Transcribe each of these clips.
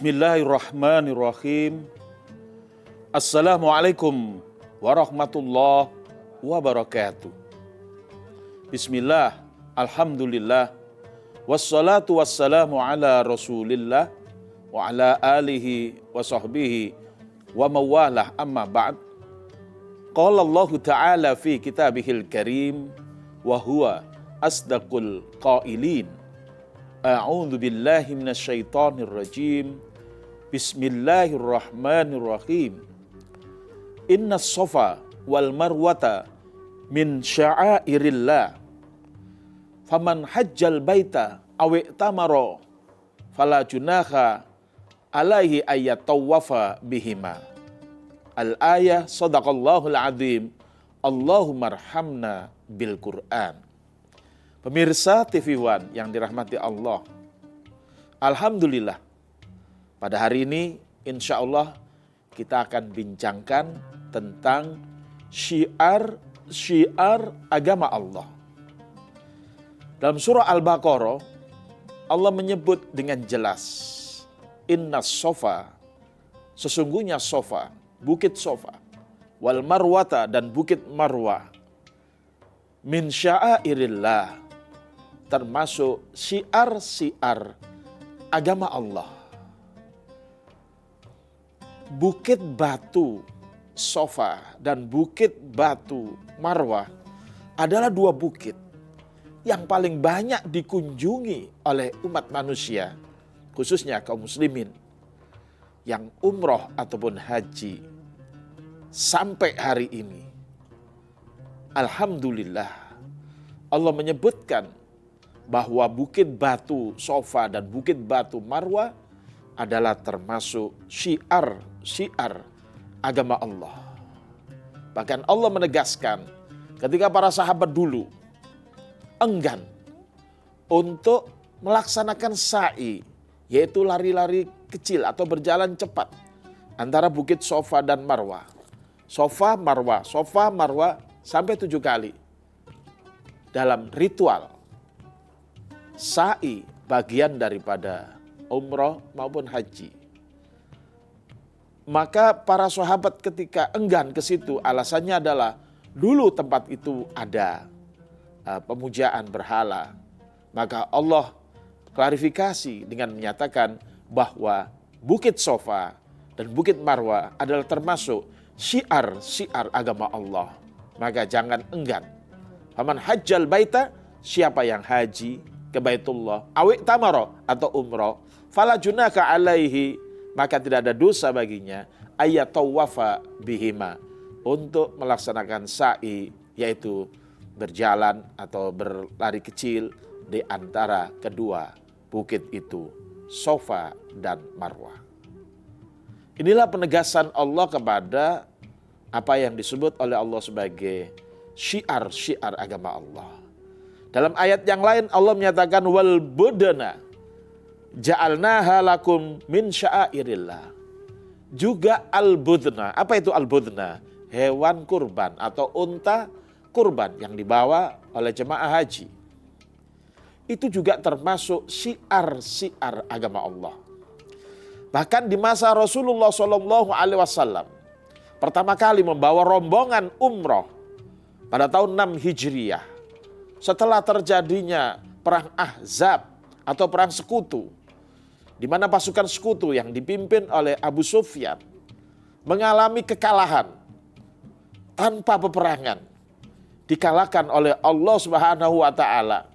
Bismillahirrahmanirrahim. Assalamualaikum warahmatullahi wabarakatuh. Bismillah, alhamdulillah, wassalatu wassalamu ala rasulillah wa ala alihi wa sahbihi wa mawalah, amma ba'd. Qala Allah Ta'ala fi kitabihil karim wa huwa asdaqul qailin. A'udzu billahi minasyaitonir rajim. Bismillahirrahmanirrahim. Innas safa wal marwata min sya'airillah. Faman hajjal baita aw i'tamara fala junaha alaihi ayyatawafa bihima. Al-ayah, sadaqallahul azim. Allahumma arhamna bil Qur'an. Pemirsa TV One yang dirahmati Allah, alhamdulillah, pada hari ini insya Allah kita akan bincangkan tentang syiar agama Allah. Dalam surah Al-Baqarah, Allah menyebut dengan jelas, Innas sofa, sesungguhnya sofa, bukit sofa, wal marwata, dan bukit marwah, min sya'airillah, termasuk syiar agama Allah. Bukit batu Sofa dan bukit batu Marwah adalah dua bukit yang paling banyak dikunjungi oleh umat manusia, khususnya kaum muslimin yang umroh ataupun haji sampai hari ini. Alhamdulillah, Allah menyebutkan bahwa bukit batu Sofa dan bukit batu Marwah adalah termasuk syiar agama Allah. Bahkan Allah menegaskan ketika para sahabat dulu enggan untuk melaksanakan sa'i, yaitu lari-lari kecil atau berjalan cepat antara bukit Sofa dan Marwah. Sofa Marwah sampai 7 kali dalam ritual sa'i, bagian daripada umroh maupun haji. Maka para sahabat ketika enggan ke situ, alasannya adalah dulu tempat itu ada pemujaan berhala. Maka Allah klarifikasi dengan menyatakan bahwa bukit Sofa dan bukit Marwah adalah termasuk syiar agama Allah. Maka jangan enggan. Faman hajjal baita, siapa yang haji ke Baitullah, awik tamaro atau umroh, fala junaka alaihi, maka tidak ada dosa baginya, ayyatawafa bihima, untuk melaksanakan sa'i, yaitu berjalan atau berlari kecil di antara kedua bukit itu, Sofa dan Marwah. Inilah penegasan Allah kepada apa yang disebut oleh Allah sebagai syiar agama Allah. Dalam ayat yang lain Allah menyatakan wal budana ja'alnaha lakum min sya'airillah. Juga al-budna. Apa itu al-budna? Hewan kurban atau unta kurban yang dibawa oleh jemaah haji. Itu juga termasuk syiar agama Allah. Bahkan di masa Rasulullah SAW pertama kali membawa rombongan umroh pada tahun 6 Hijriah. Setelah terjadinya perang Ahzab atau perang sekutu, di mana pasukan sekutu yang dipimpin oleh Abu Sufyan mengalami kekalahan tanpa peperangan, dikalahkan oleh Allah Subhanahu wa Ta'ala.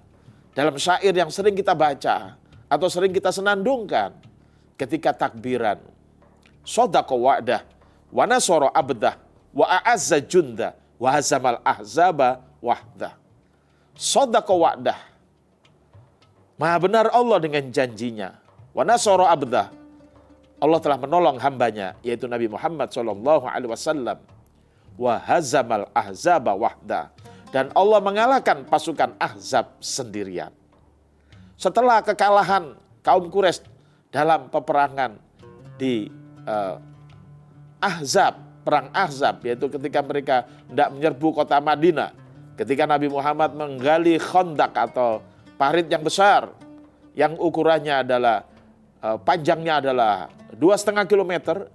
Dalam syair yang sering kita baca atau sering kita senandungkan ketika takbiran, Shadaqa wa'dah wa nasara abdah wa a'azza junda wa hazamal ahzaba wahdah. Shadaqa wa'dah, maha benar Allah dengan janjinya. Wa nasara abdah, Allah telah menolong hambanya, yaitu Nabi Muhammad SAW. Wa hazamal ahzaba wahdah, dan Allah mengalahkan pasukan Ahzab sendirian. Setelah kekalahan kaum Quraisy dalam peperangan di Ahzab, perang Ahzab, yaitu ketika mereka hendak menyerbu kota Madinah, ketika Nabi Muhammad menggali khandak atau parit yang besar, yang ukurannya adalah panjangnya adalah 2,5 kilometer,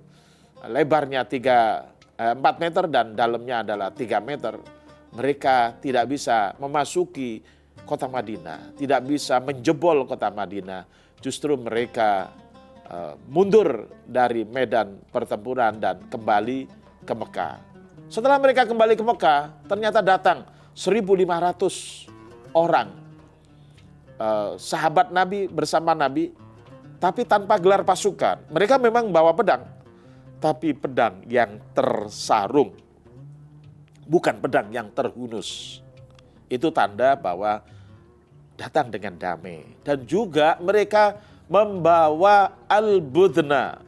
lebarnya 4 meter dan dalamnya adalah 3 meter. Mereka tidak bisa memasuki kota Madinah, tidak bisa menjebol kota Madinah. Justru mereka mundur dari medan pertempuran dan kembali ke Mekah. Setelah mereka kembali ke Mekah, ternyata datang 1.500 orang sahabat Nabi bersama Nabi, tapi tanpa gelar pasukan. Mereka memang bawa pedang, tapi pedang yang tersarung, bukan pedang yang terhunus. Itu tanda bahwa datang dengan damai. Dan juga mereka membawa al-budna,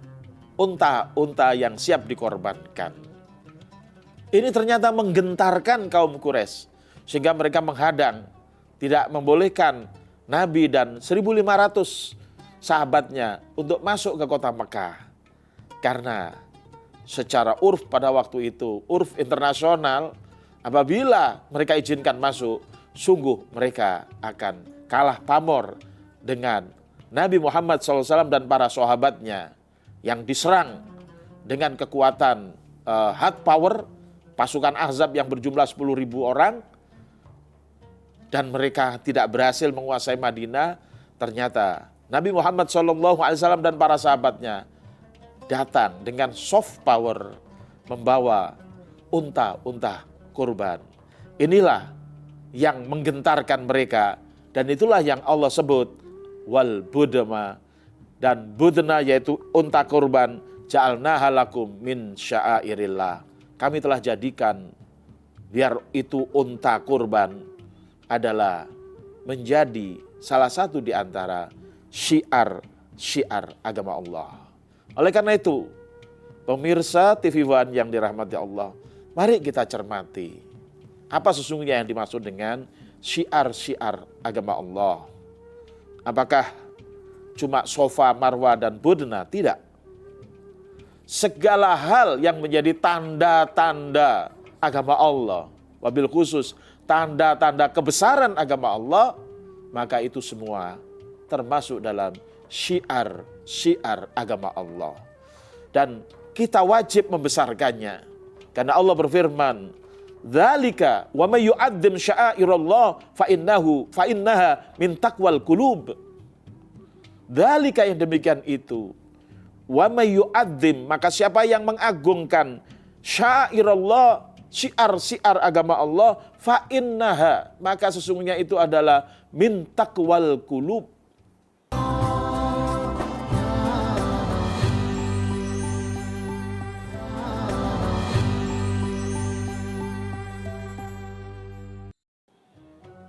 unta-unta yang siap dikorbankan. Ini ternyata menggentarkan kaum Quraisy, sehingga mereka menghadang, tidak membolehkan Nabi dan 1.500 sahabatnya untuk masuk ke kota Mekah. Karena secara urf pada waktu itu, urf internasional, apabila mereka izinkan masuk, sungguh mereka akan kalah pamor dengan Nabi Muhammad SAW dan para sahabatnya yang diserang dengan kekuatan hard power, pasukan Ahzab yang berjumlah 10.000 orang, dan mereka tidak berhasil menguasai Madinah. Ternyata Nabi Muhammad SAW dan para sahabatnya datang dengan soft power, membawa unta-unta kurban. Inilah yang menggentarkan mereka, dan itulah yang Allah sebut wal budma, dan budna yaitu unta kurban, ja'alnaha lakum min sya'airillah. Kami telah jadikan biar itu unta kurban adalah menjadi salah satu di antara syiar agama Allah. Oleh karena itu, pemirsa TV One yang dirahmati Allah, mari kita cermati apa sesungguhnya yang dimaksud dengan syiar agama Allah. Apakah cuma sofa, marwah, dan budna? Tidak. Segala hal yang menjadi tanda-tanda agama Allah, wabil khusus tanda-tanda kebesaran agama Allah, maka itu semua termasuk dalam syiar agama Allah. Dan kita wajib membesarkannya. Karena Allah berfirman, "Dzalika wa may yu'azzim sya'airallah fa innaha min taqwal qulub." Dzalika, yang demikian itu, wa may yu'azzim, maka siapa yang mengagungkan sya'airallah, syiar agama Allah, fa innaha, maka sesungguhnya itu adalah min taqwal qulub.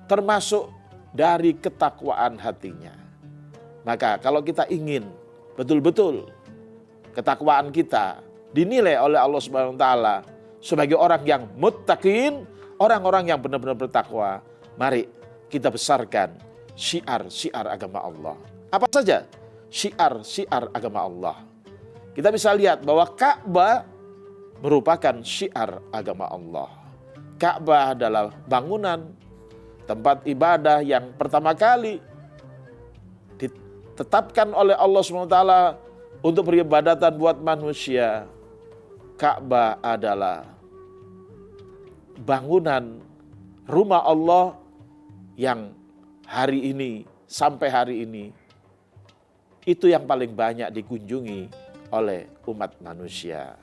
Termasuk dari ketakwaan hatinya. Maka kalau kita ingin betul-betul ketakwaan kita dinilai oleh Allah Subhanahu wa taala sebagai orang yang muttaqin, orang-orang yang benar-benar bertakwa, mari kita besarkan syiar agama Allah. Apa saja syiar agama Allah? Kita bisa lihat bahwa Ka'bah merupakan syiar agama Allah. Ka'bah adalah bangunan tempat ibadah yang pertama kali ditetapkan oleh Allah SWT untuk beribadatan buat manusia. Ka'bah adalah bangunan rumah Allah yang hari ini, sampai hari ini, itu yang paling banyak dikunjungi oleh umat manusia.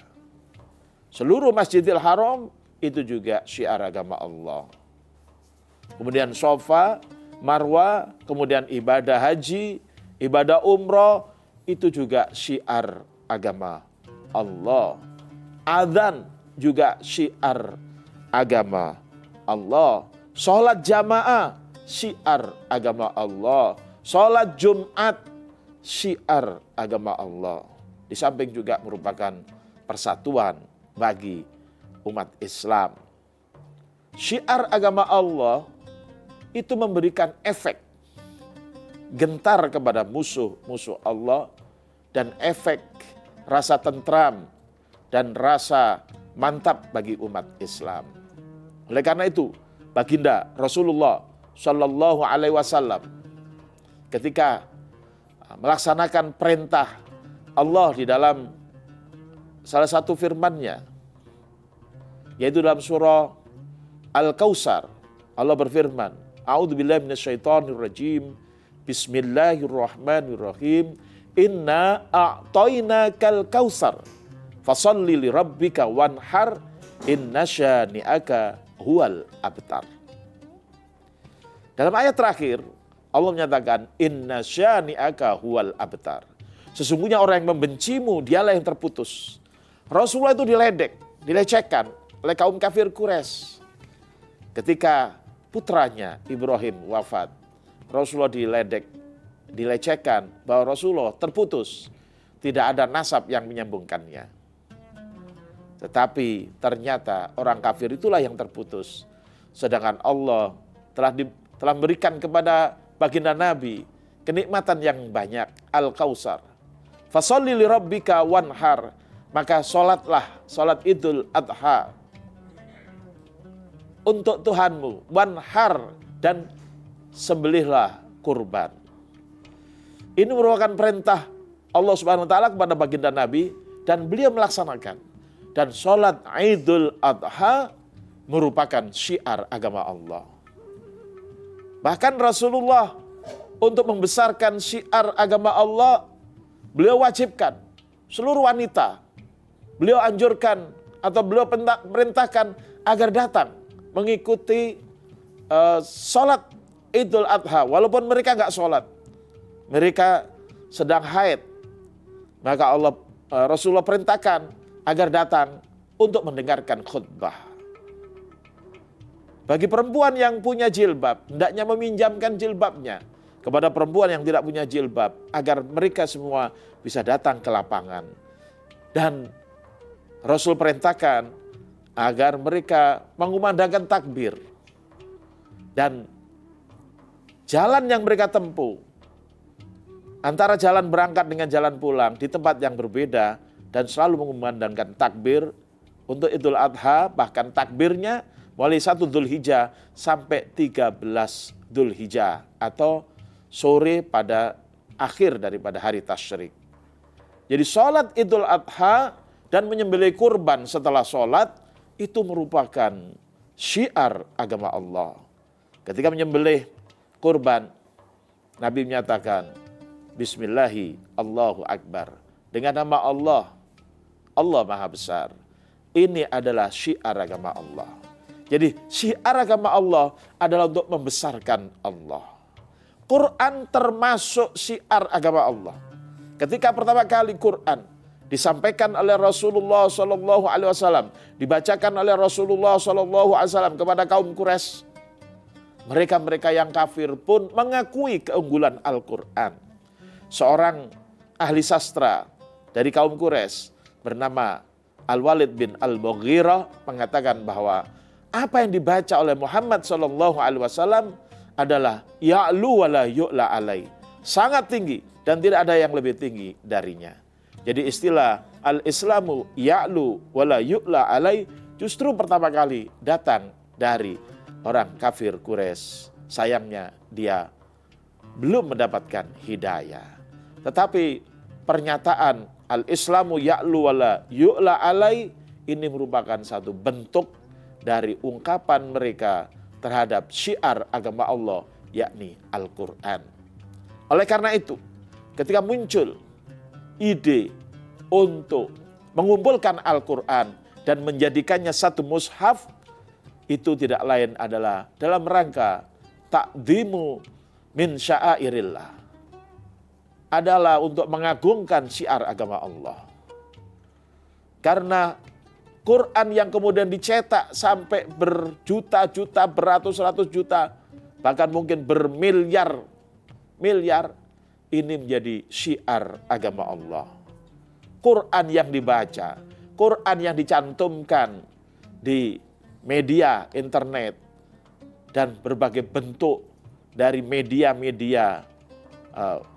Seluruh Masjidil Haram itu juga syiar agama Allah. Kemudian Safa, Marwah, kemudian ibadah haji, ibadah umroh, itu juga syiar agama Allah. Adzan juga syiar agama Allah. Sholat jamaah, syiar agama Allah. Sholat Jumat, syiar agama Allah. Di samping juga merupakan persatuan bagi umat Islam. Syiar agama Allah itu memberikan efek gentar kepada musuh-musuh Allah, dan efek rasa tentram dan rasa mantap bagi umat Islam. Oleh karena itu, baginda Rasulullah Shallallahu Alaihi Wasallam ketika melaksanakan perintah Allah di dalam salah satu firman-Nya, yaitu dalam surah Al-Kautsar. Allah berfirman, A'udzubillahi minasyaitonirrajim. Bismillahirrahmanirrahim. Inna a'tainakal kautsar fasholli lirabbika wanhar inna syani'aka huwal abtar. Dalam ayat terakhir Allah menyatakan inna syani'aka huwal abtar. Sesungguhnya orang yang membencimu dialah yang terputus. Rasulullah itu diledek, dilecehkan oleh kaum kafir Quraisy. Ketika putranya Ibrahim wafat, Rasulullah diledek, dilecehkan bahwa Rasulullah terputus, tidak ada nasab yang menyambungkannya. Tetapi ternyata orang kafir itulah yang terputus. Sedangkan Allah telah memberikan kepada baginda Nabi kenikmatan yang banyak, Al-Kautsar. Fasholli lirabbika wanhar, maka sholatlah, sholat Idul Adha untuk Tuhanmu, wanhar, dan sembelihlah kurban. Ini merupakan perintah Allah Subhanahu wa taala kepada baginda Nabi dan beliau melaksanakan. Dan sholat Idul Adha merupakan syiar agama Allah. Bahkan Rasulullah untuk membesarkan syiar agama Allah, beliau wajibkan seluruh wanita, beliau anjurkan atau beliau perintahkan agar datang mengikuti sholat Idul Adha, walaupun mereka nggak sholat, mereka sedang haid, maka Rasulullah perintahkan agar datang untuk mendengarkan khutbah. Bagi perempuan yang punya jilbab, hendaknya meminjamkan jilbabnya kepada perempuan yang tidak punya jilbab, agar mereka semua bisa datang ke lapangan. Dan Rasul perintahkan agar mereka mengumandangkan takbir. Dan jalan yang mereka tempuh, antara jalan berangkat dengan jalan pulang di tempat yang berbeda, dan selalu mengumandangkan takbir untuk Idul Adha, bahkan takbirnya mulai 1 Dzulhijjah sampai 13 Dzulhijjah atau sore pada akhir daripada hari tasyrik. Jadi sholat Idul Adha dan menyembelih kurban setelah sholat itu merupakan syiar agama Allah. Ketika menyembelih kurban, Nabi menyatakan Bismillahi Allahu Akbar, dengan nama Allah, Allah Maha Besar. Ini adalah syiar agama Allah. Jadi syiar agama Allah adalah untuk membesarkan Allah. Quran termasuk syiar agama Allah. Ketika pertama kali Quran disampaikan oleh Rasulullah SAW, dibacakan oleh Rasulullah SAW kepada kaum Quraisy, mereka-mereka yang kafir pun mengakui keunggulan Al-Quran. Seorang ahli sastra dari kaum Quraisy bernama Al-Walid bin Al-Mughirah mengatakan bahwa apa yang dibaca oleh Muhammad SAW adalah ya'lu wa la yu'la alai, sangat tinggi dan tidak ada yang lebih tinggi darinya. Jadi istilah al-Islamu ya'lu wa la yu'la alai justru pertama kali datang dari orang kafir Quraisy. Sayangnya dia belum mendapatkan hidayah. Tetapi pernyataan al-Islamu ya'lu wa la yu'la alai ini merupakan satu bentuk dari ungkapan mereka terhadap syiar agama Allah, yakni Al-Quran. Oleh karena itu, ketika muncul ide untuk mengumpulkan Al-Quran dan menjadikannya satu mushaf, itu tidak lain adalah dalam rangka ta'dhimu min sya'airillah, adalah untuk mengagungkan syiar agama Allah. Karena Quran yang kemudian dicetak sampai berjuta-juta, beratus-ratus juta, bahkan mungkin bermiliar-miliar, ini menjadi syiar agama Allah. Quran yang dibaca, Quran yang dicantumkan di media internet dan berbagai bentuk dari media-media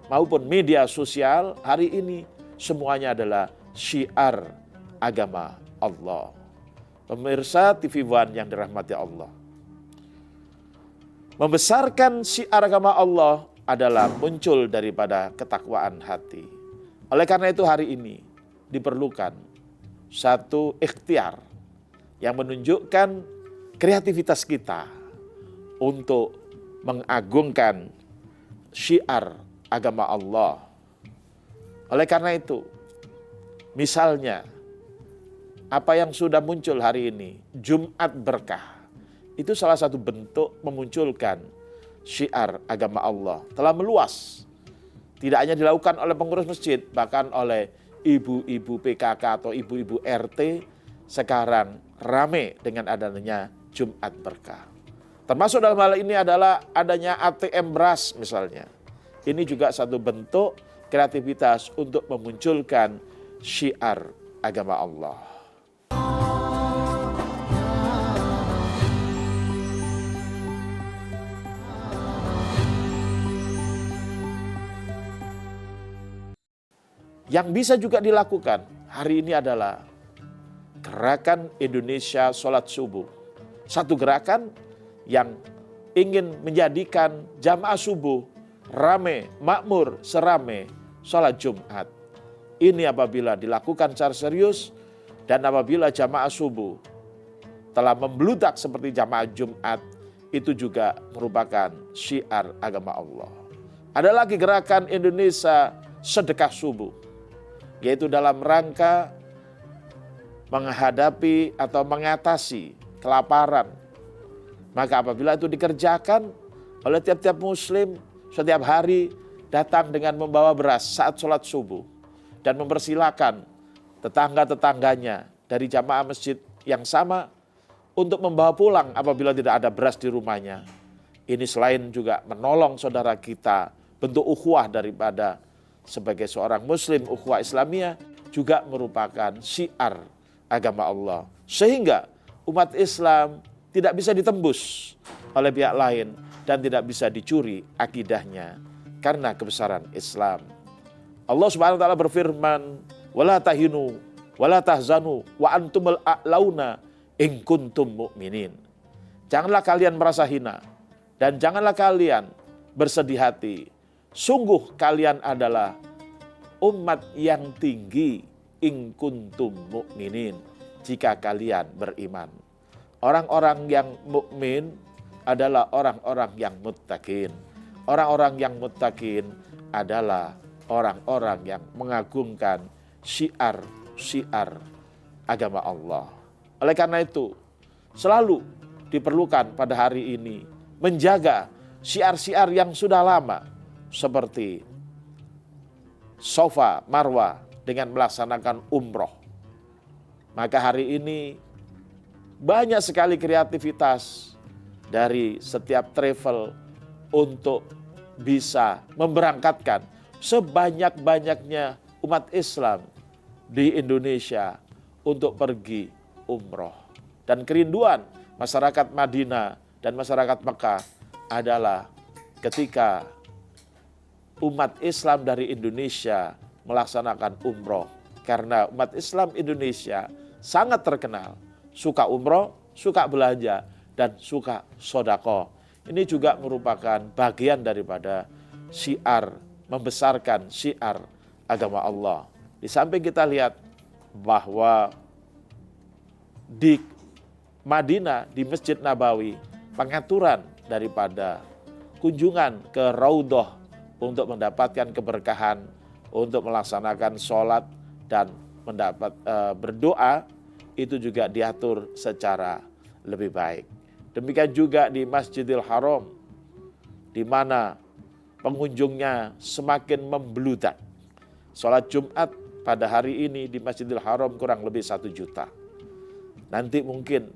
maupun media sosial hari ini, semuanya adalah syiar agama Allah. Pemirsa TV One yang dirahmati Allah, membesarkan syiar agama Allah adalah muncul daripada ketakwaan hati. Oleh karena itu hari ini diperlukan satu ikhtiar yang menunjukkan kreativitas kita untuk mengagungkan syiar agama Allah. Oleh karena itu, misalnya apa yang sudah muncul hari ini, Jumat Berkah, itu salah satu bentuk memunculkan syiar agama Allah. Telah meluas, tidak hanya dilakukan oleh pengurus masjid, bahkan oleh ibu-ibu PKK atau ibu-ibu RT, sekarang rame dengan adanya Jumat Berkah. Termasuk dalam hal ini adalah adanya ATM beras misalnya. Ini juga satu bentuk kreativitas untuk memunculkan syiar agama Allah. Yang bisa juga dilakukan hari ini adalah gerakan Indonesia Sholat Subuh. Satu gerakan yang ingin menjadikan jamaah subuh rame, makmur, serame sholat Jumat. Ini apabila dilakukan secara serius dan apabila jamaah subuh telah membludak seperti jamaah Jumat, itu juga merupakan syiar agama Allah. Ada lagi gerakan Indonesia Sedekah Subuh, yaitu dalam rangka menghadapi atau mengatasi kelaparan. Maka apabila itu dikerjakan oleh tiap-tiap muslim, setiap hari datang dengan membawa beras saat sholat subuh dan mempersilakan tetangga-tetangganya dari jamaah masjid yang sama untuk membawa pulang apabila tidak ada beras di rumahnya. Ini selain juga menolong saudara kita, bentuk ukhuwah daripada sebagai seorang muslim, ukhuwah Islamiyah, juga merupakan syiar agama Allah. Sehingga umat Islam tidak bisa ditembus oleh pihak lain dan tidak bisa dicuri akidahnya karena kebesaran Islam. Allah Subhanahu wa taala berfirman, "Wala tahinu wala tahzanu wa antumul a'launa in kuntum mu'minin." Janganlah kalian merasa hina dan janganlah kalian bersedih hati. Sungguh kalian adalah umat yang tinggi in kuntum mu'minin, jika kalian beriman. Orang-orang yang mukmin adalah orang-orang yang muttaqin. Orang-orang yang muttaqin adalah orang-orang yang mengagungkan syiar-syiar agama Allah. Oleh karena itu, selalu diperlukan pada hari ini menjaga syiar-syiar yang sudah lama, seperti Safa Marwah dengan melaksanakan umroh. Maka hari ini banyak sekali kreativitas dari setiap travel untuk bisa memberangkatkan sebanyak-banyaknya umat Islam di Indonesia untuk pergi umroh. Dan kerinduan masyarakat Madinah dan masyarakat Mekah adalah ketika umat Islam dari Indonesia melaksanakan umroh. Karena umat Islam Indonesia sangat terkenal suka umroh, suka belanja, dan suka sodako. Ini juga merupakan bagian daripada syiar, membesarkan syiar agama Allah. Di samping kita lihat bahwa di Madinah, di Masjid Nabawi, pengaturan daripada kunjungan ke Raudhah untuk mendapatkan keberkahan, untuk melaksanakan sholat dan mendapat berdoa, itu juga diatur secara lebih baik. Demikian juga di Masjidil Haram, di mana pengunjungnya semakin membludak. Sholat Jumat pada hari ini di Masjidil Haram kurang lebih 1 juta. Nanti mungkin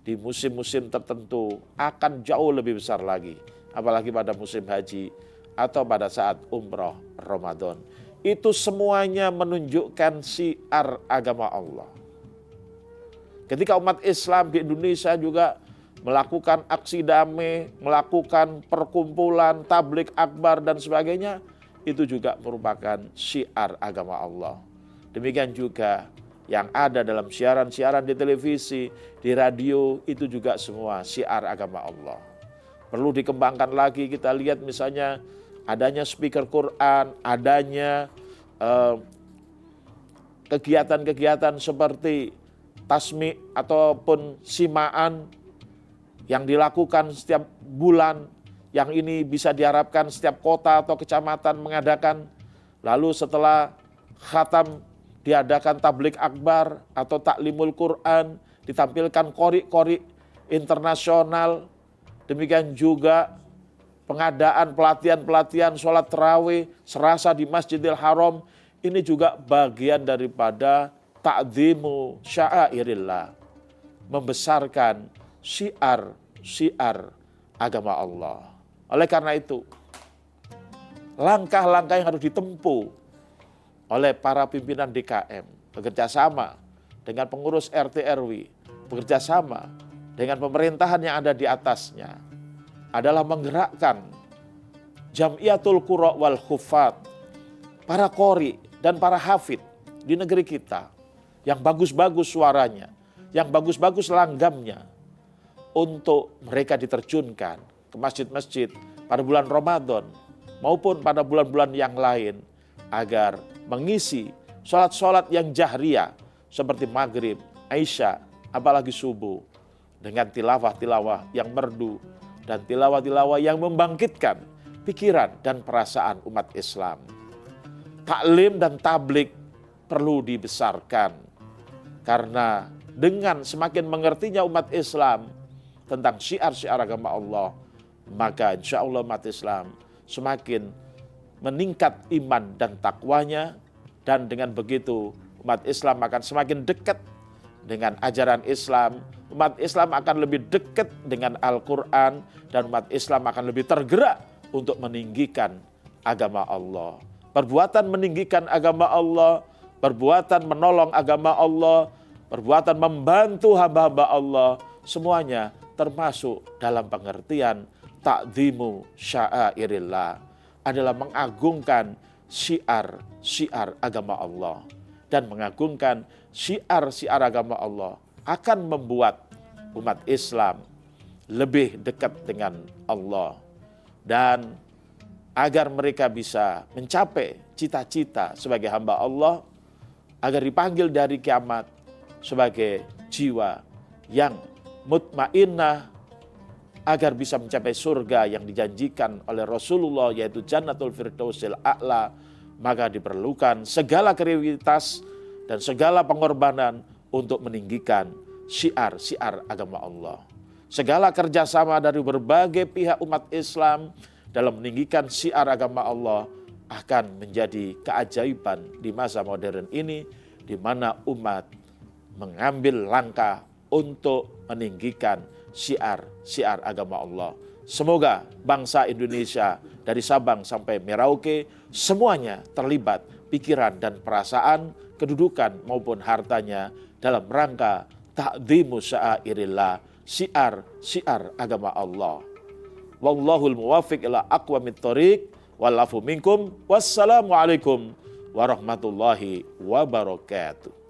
di musim-musim tertentu akan jauh lebih besar lagi, apalagi pada musim haji atau pada saat umroh Ramadan. Itu semuanya menunjukkan syiar agama Allah. Ketika umat Islam di Indonesia juga melakukan aksi damai, melakukan perkumpulan, tablik akbar dan sebagainya, itu juga merupakan syiar agama Allah. Demikian juga yang ada dalam siaran-siaran di televisi, di radio, itu juga semua syiar agama Allah. Perlu dikembangkan lagi, kita lihat misalnya adanya speaker Quran, adanya kegiatan-kegiatan seperti tasmi ataupun simaan yang dilakukan setiap bulan, yang ini bisa diharapkan setiap kota atau kecamatan mengadakan. Lalu setelah khatam diadakan tablik akbar atau taklimul Quran, ditampilkan qori-qori internasional. Demikian juga pengadaan pelatihan-pelatihan sholat tarawih serasa di Masjidil Haram. Ini juga bagian daripada ta'dzimu sya'airillah, membesarkan syiar agama Allah. Oleh karena itu, langkah-langkah yang harus ditempuh oleh para pimpinan DKM, bekerja sama dengan pengurus RT RW, bekerja sama dengan pemerintahan yang ada di atasnya, adalah menggerakkan Jamiatul Qurra wal Huffaz, para qori dan para hafid di negeri kita yang bagus-bagus suaranya, yang bagus-bagus langgamnya, untuk mereka diterjunkan ke masjid-masjid pada bulan Ramadan maupun pada bulan-bulan yang lain agar mengisi sholat-sholat yang jahriyah seperti maghrib, isya, apalagi subuh dengan tilawah-tilawah yang merdu dan tilawah-tilawah yang membangkitkan pikiran dan perasaan umat Islam. Taklim dan tablik perlu dibesarkan karena dengan semakin mengertinya umat Islam tentang syiar-syiar agama Allah, maka insya Allah umat Islam semakin meningkat iman dan takwanya, dan dengan begitu umat Islam akan semakin dekat dengan ajaran Islam, umat Islam akan lebih dekat dengan Al-Quran, dan umat Islam akan lebih tergerak untuk meninggikan agama Allah. Perbuatan meninggikan agama Allah, perbuatan menolong agama Allah, perbuatan membantu hamba-hamba Allah, semuanya termasuk dalam pengertian ta'dzimu sya'airillah, adalah mengagungkan syiar agama Allah. Dan mengagungkan syiar agama Allah akan membuat umat Islam lebih dekat dengan Allah. Dan agar mereka bisa mencapai cita-cita sebagai hamba Allah, agar dipanggil dari kiamat sebagai jiwa yang mutmainnah, agar bisa mencapai surga yang dijanjikan oleh Rasulullah, yaitu Jannatul Firdausil A'la, maka diperlukan segala kreativitas dan segala pengorbanan untuk meninggikan syiar agama Allah. Segala kerjasama dari berbagai pihak umat Islam dalam meninggikan syiar agama Allah akan menjadi keajaiban di masa modern ini, di mana umat mengambil langkah untuk meninggikan syiar agama Allah. Semoga bangsa Indonesia dari Sabang sampai Merauke semuanya terlibat pikiran dan perasaan, kedudukan maupun hartanya dalam rangka ta'dzimu sya'airillah, syiar agama Allah. Wallahul muwaffiq ila aqwamit thoriq, wal afu minkum. Wassalamualaikum warahmatullahi wabarakatuh.